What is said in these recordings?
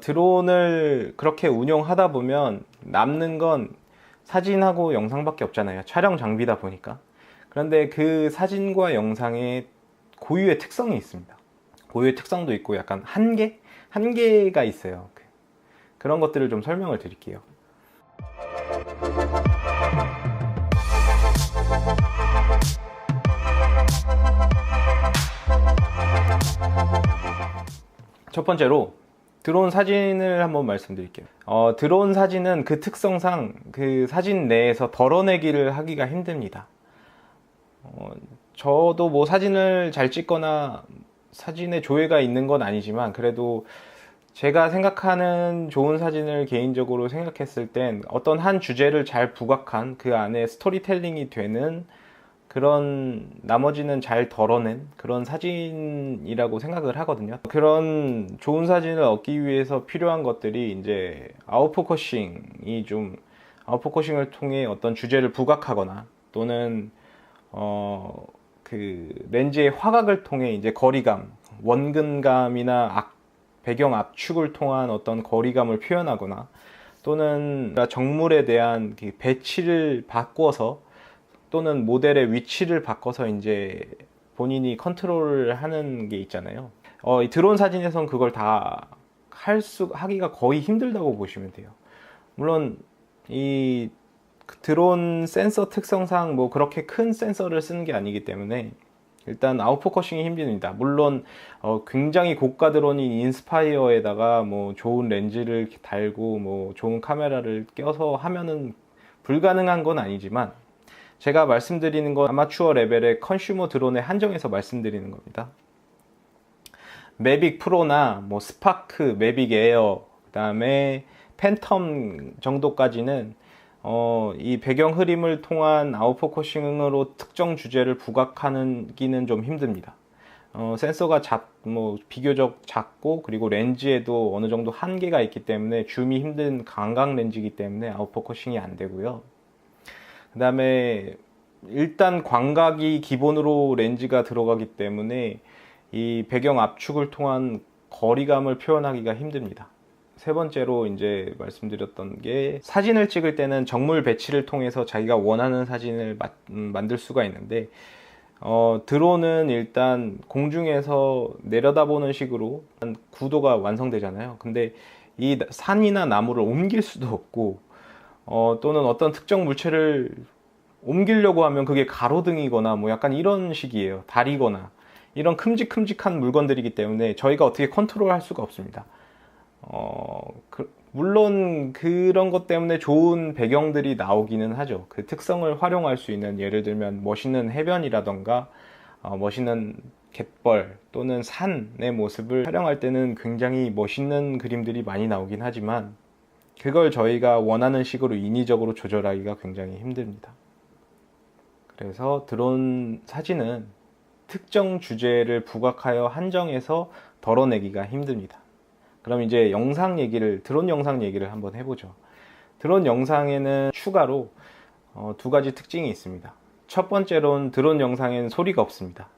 드론을 그렇게 운용하다 보면 남는 건 사진하고 영상밖에 없잖아요. 촬영 장비다 보니까. 그런데 그 사진과 영상에 고유의 특성이 있습니다. 고유의 특성도 있고 약간 한계가 있어요. 그런 것들을 좀 설명을 드릴게요. 첫 번째로 드론 사진을 한번 말씀드릴게요. 드론 사진은 그 특성상 그 사진 내에서 덜어내기를 하기가 힘듭니다. 저도 뭐 사진을 잘 찍거나 사진에 조회가 있는 건 아니지만 그래도 제가 생각하는 좋은 사진을 개인적으로 생각했을 땐 어떤 한 주제를 잘 부각한 그 안에 스토리텔링이 되는 그런 나머지는 잘 덜어낸 그런 사진이라고 생각을 하거든요. 그런 좋은 사진을 얻기 위해서 필요한 것들이 이제 아웃포커싱을 통해 어떤 주제를 부각하거나 또는 그 렌즈의 화각을 통해 이제 거리감, 원근감이나 배경 압축을 통한 어떤 거리감을 표현하거나 또는 정물에 대한 배치를 바꿔서 또는 모델의 위치를 바꿔서 이제 본인이 컨트롤을 하는 게 있잖아요. 이 드론 사진에선 그걸 다 하기가 거의 힘들다고 보시면 돼요. 물론 이 드론 센서 특성상 뭐 그렇게 큰 센서를 쓰는 게 아니기 때문에 일단 아웃포커싱이 힘듭니다. 물론 굉장히 고가 드론인 인스파이어에다가 뭐 좋은 렌즈를 달고 뭐 좋은 카메라를 껴서 하면은 불가능한 건 아니지만 제가 말씀드리는 건 아마추어 레벨의 컨슈머 드론에 한정해서 말씀드리는 겁니다. 매빅 프로나 뭐 스파크, 매빅 에어, 그 다음에 팬텀 정도까지는 이 배경 흐림을 통한 아웃포커싱으로 특정 주제를 부각하기는 좀 힘듭니다. 센서가 비교적 작고 그리고 렌즈에도 어느 정도 한계가 있기 때문에 줌이 힘든 광각 렌즈이기 때문에 아웃포커싱이 안 되고요. 그 다음에 일단 광각이 기본으로 렌즈가 들어가기 때문에 이 배경 압축을 통한 거리감을 표현하기가 힘듭니다. 세 번째로 이제 말씀드렸던 게 사진을 찍을 때는 정물 배치를 통해서 자기가 원하는 사진을 만들 수가 있는데 드론은 일단 공중에서 내려다보는 식으로 구도가 완성되잖아요. 근데 이 산이나 나무를 옮길 수도 없고 또는 어떤 특정 물체를 옮기려고 하면 그게 가로등이거나 뭐 약간 이런 식이에요. 다리거나 이런 큼직큼직한 물건들이기 때문에 저희가 어떻게 컨트롤할 수가 없습니다. 물론 그런 것 때문에 좋은 배경들이 나오기는 하죠. 그 특성을 활용할 수 있는, 예를 들면 멋있는 해변이라던가 멋있는 갯벌 또는 산의 모습을 촬영할 때는 굉장히 멋있는 그림들이 많이 나오긴 하지만 그걸 저희가 원하는 식으로 인위적으로 조절하기가 굉장히 힘듭니다. 그래서 드론 사진은 특정 주제를 부각하여 한정해서 덜어내기가 힘듭니다. 그럼 이제 드론 영상 얘기를 한번 해보죠. 드론 영상에는 추가로 두 가지 특징이 있습니다. 첫 번째로는 드론 영상에는 소리가 없습니다.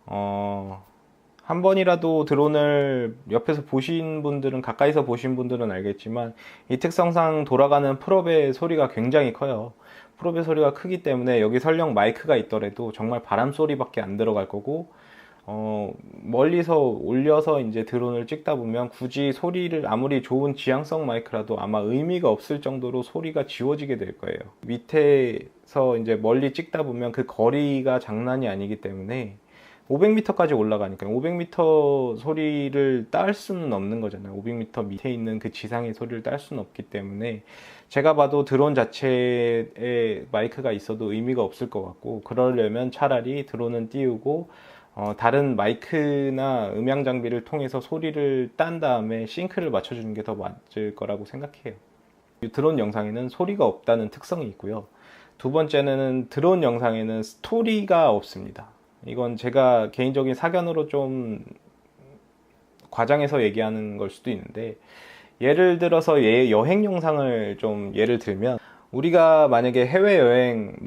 한 번이라도 드론을 옆에서 보신 분들은, 가까이서 보신 분들은 알겠지만 이 특성상 돌아가는 프롭의 소리가 굉장히 커요. 프롭의 소리가 크기 때문에 여기 설령 마이크가 있더라도 정말 바람 소리밖에 안 들어갈 거고 멀리서 올려서 이제 드론을 찍다 보면 굳이 소리를 아무리 좋은 지향성 마이크라도 아마 의미가 없을 정도로 소리가 지워지게 될 거예요. 밑에서 이제 멀리 찍다 보면 그 거리가 장난이 아니기 때문에 500m까지 올라가니까 500m 소리를 딸 수는 없는 거잖아요. 500m 밑에 있는 그 지상의 소리를 딸 수는 없기 때문에 제가 봐도 드론 자체에 마이크가 있어도 의미가 없을 것 같고, 그러려면 차라리 드론은 띄우고 다른 마이크나 음향 장비를 통해서 소리를 딴 다음에 싱크를 맞춰주는 게 더 맞을 거라고 생각해요. 드론 영상에는 소리가 없다는 특성이 있고요. 두 번째는 드론 영상에는 스토리가 없습니다. 이건 제가 개인적인 사견으로 좀 과장해서 얘기하는 걸 수도 있는데, 예를 들어서 여행 영상을 좀 예를 들면, 우리가 만약에 해외여행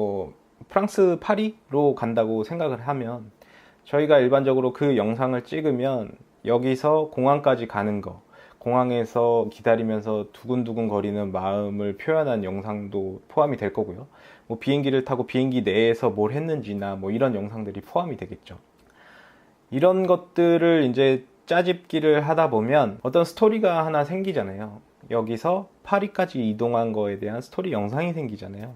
프랑스 파리로 간다고 생각을 하면 저희가 일반적으로 그 영상을 찍으면 여기서 공항까지 가는 거, 공항에서 기다리면서 두근두근 거리는 마음을 표현한 영상도 포함이 될 거고요. 뭐 비행기를 타고 비행기 내에서 뭘 했는지나 뭐 이런 영상들이 포함이 되겠죠. 이런 것들을 이제 짜집기를 하다 보면 어떤 스토리가 하나 생기잖아요. 여기서 파리까지 이동한 거에 대한 스토리 영상이 생기잖아요.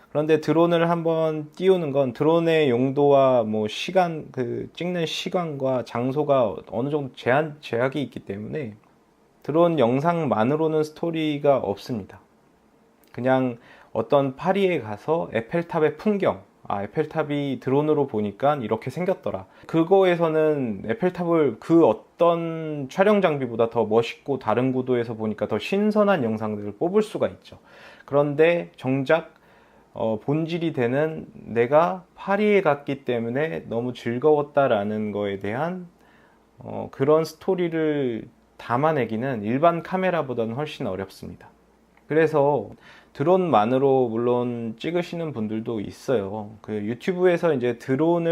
그런데 드론을 한번 띄우는 건 드론의 용도와 뭐 시간, 그 찍는 시간과 장소가 어느 정도 제약이 있기 때문에 드론 영상만으로는 스토리가 없습니다. 그냥 어떤 파리에 가서 에펠탑의 풍경, 에펠탑이 드론으로 보니까 이렇게 생겼더라. 그거에서는 에펠탑을 그 어떤 촬영 장비보다 더 멋있고 다른 구도에서 보니까 더 신선한 영상들을 뽑을 수가 있죠. 그런데 정작 본질이 되는 내가 파리에 갔기 때문에 너무 즐거웠다라는 거에 대한 그런 스토리를 담아내기는 일반 카메라보다는 훨씬 어렵습니다. 그래서 드론만으로 물론 찍으시는 분들도 있어요. 그 유튜브에서 이제 드론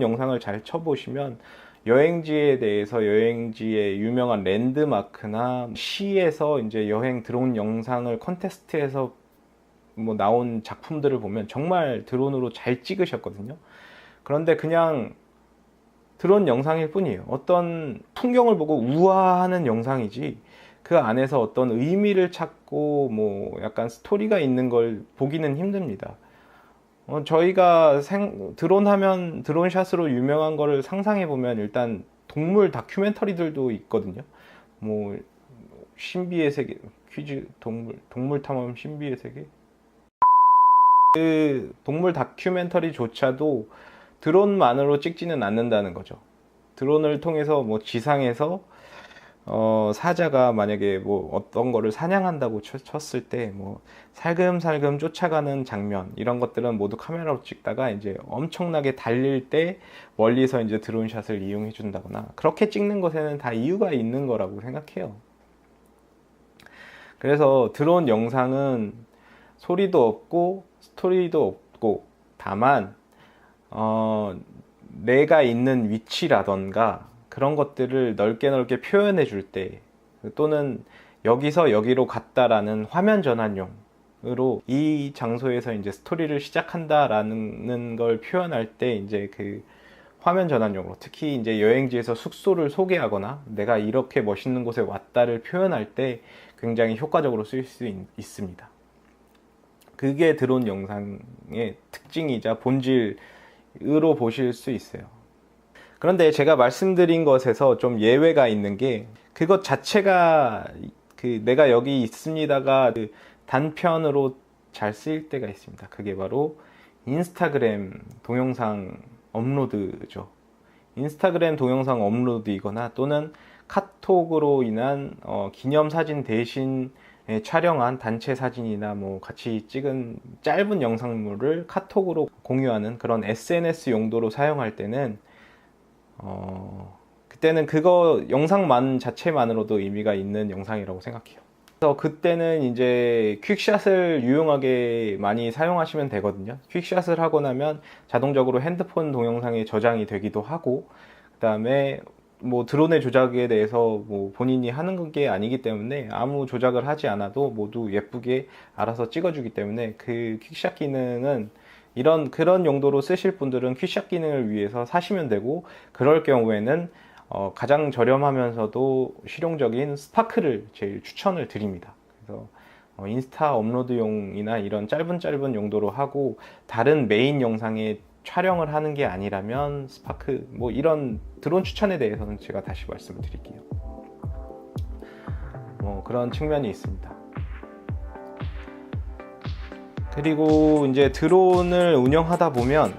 영상을 잘 쳐보시면 여행지에 대해서 여행지의 유명한 랜드마크나 시에서 이제 여행 드론 영상을 컨테스트에서 뭐 나온 작품들을 보면 정말 드론으로 잘 찍으셨거든요. 그런데 그냥 드론 영상일 뿐이에요. 어떤 풍경을 보고 우아하는 영상이지 그 안에서 어떤 의미를 찾고 뭐 약간 스토리가 있는 걸 보기는 힘듭니다. 저희가 드론샷으로 유명한 거를 상상해 보면 일단 동물 다큐멘터리들도 있거든요. 뭐 신비의 세계, 퀴즈 동물 탐험 신비의 세계. 그 동물 다큐멘터리조차도 드론만으로 찍지는 않는다는 거죠. 드론을 통해서 뭐 지상에서 사자가 만약에 뭐 어떤 거를 사냥한다고 쳤을 때 뭐 살금살금 쫓아가는 장면 이런 것들은 모두 카메라로 찍다가 이제 엄청나게 달릴 때 멀리서 이제 드론샷을 이용해 준다거나 그렇게 찍는 것에는 다 이유가 있는 거라고 생각해요. 그래서 드론 영상은 소리도 없고 스토리도 없고 다만 내가 있는 위치라던가 그런 것들을 넓게 표현해 줄 때 또는 여기서 여기로 갔다라는 화면 전환용으로 이 장소에서 이제 스토리를 시작한다라는 걸 표현할 때 이제 그 화면 전환용으로 특히 이제 여행지에서 숙소를 소개하거나 내가 이렇게 멋있는 곳에 왔다를 표현할 때 굉장히 효과적으로 쓰일 수 있습니다. 그게 드론 영상의 특징이자 본질으로 보실 수 있어요. 그런데 제가 말씀드린 것에서 좀 예외가 있는 게 그것 자체가 그 내가 여기 있습니다가 그 단편으로 잘 쓰일 때가 있습니다. 그게 바로 인스타그램 동영상 업로드죠. 인스타그램 동영상 업로드이거나 또는 카톡으로 인한 기념사진 대신 촬영한 단체 사진이나 뭐 같이 찍은 짧은 영상물을 카톡으로 공유하는 그런 SNS 용도로 사용할 때는 그때는 그거 영상만 자체만으로도 의미가 있는 영상이라고 생각해요. 그래서 그때는 이제 퀵샷을 유용하게 많이 사용하시면 되거든요. 퀵샷을 하고 나면 자동적으로 핸드폰 동영상에 저장이 되기도 하고 그 다음에 뭐 드론의 조작에 대해서 뭐 본인이 하는 게 아니기 때문에 아무 조작을 하지 않아도 모두 예쁘게 알아서 찍어주기 때문에 그 퀵샷 기능은 그런 용도로 쓰실 분들은 퀵샷 기능을 위해서 사시면 되고 그럴 경우에는 가장 저렴하면서도 실용적인 스파크를 제일 추천을 드립니다. 그래서 인스타 업로드용이나 이런 짧은 용도로 하고 다른 메인 영상에 촬영을 하는 게 아니라면 스파크 뭐 이런 드론 추천에 대해서는 제가 다시 말씀을 드릴게요. 그런 측면이 있습니다. 그리고 이제 드론을 운영하다 보면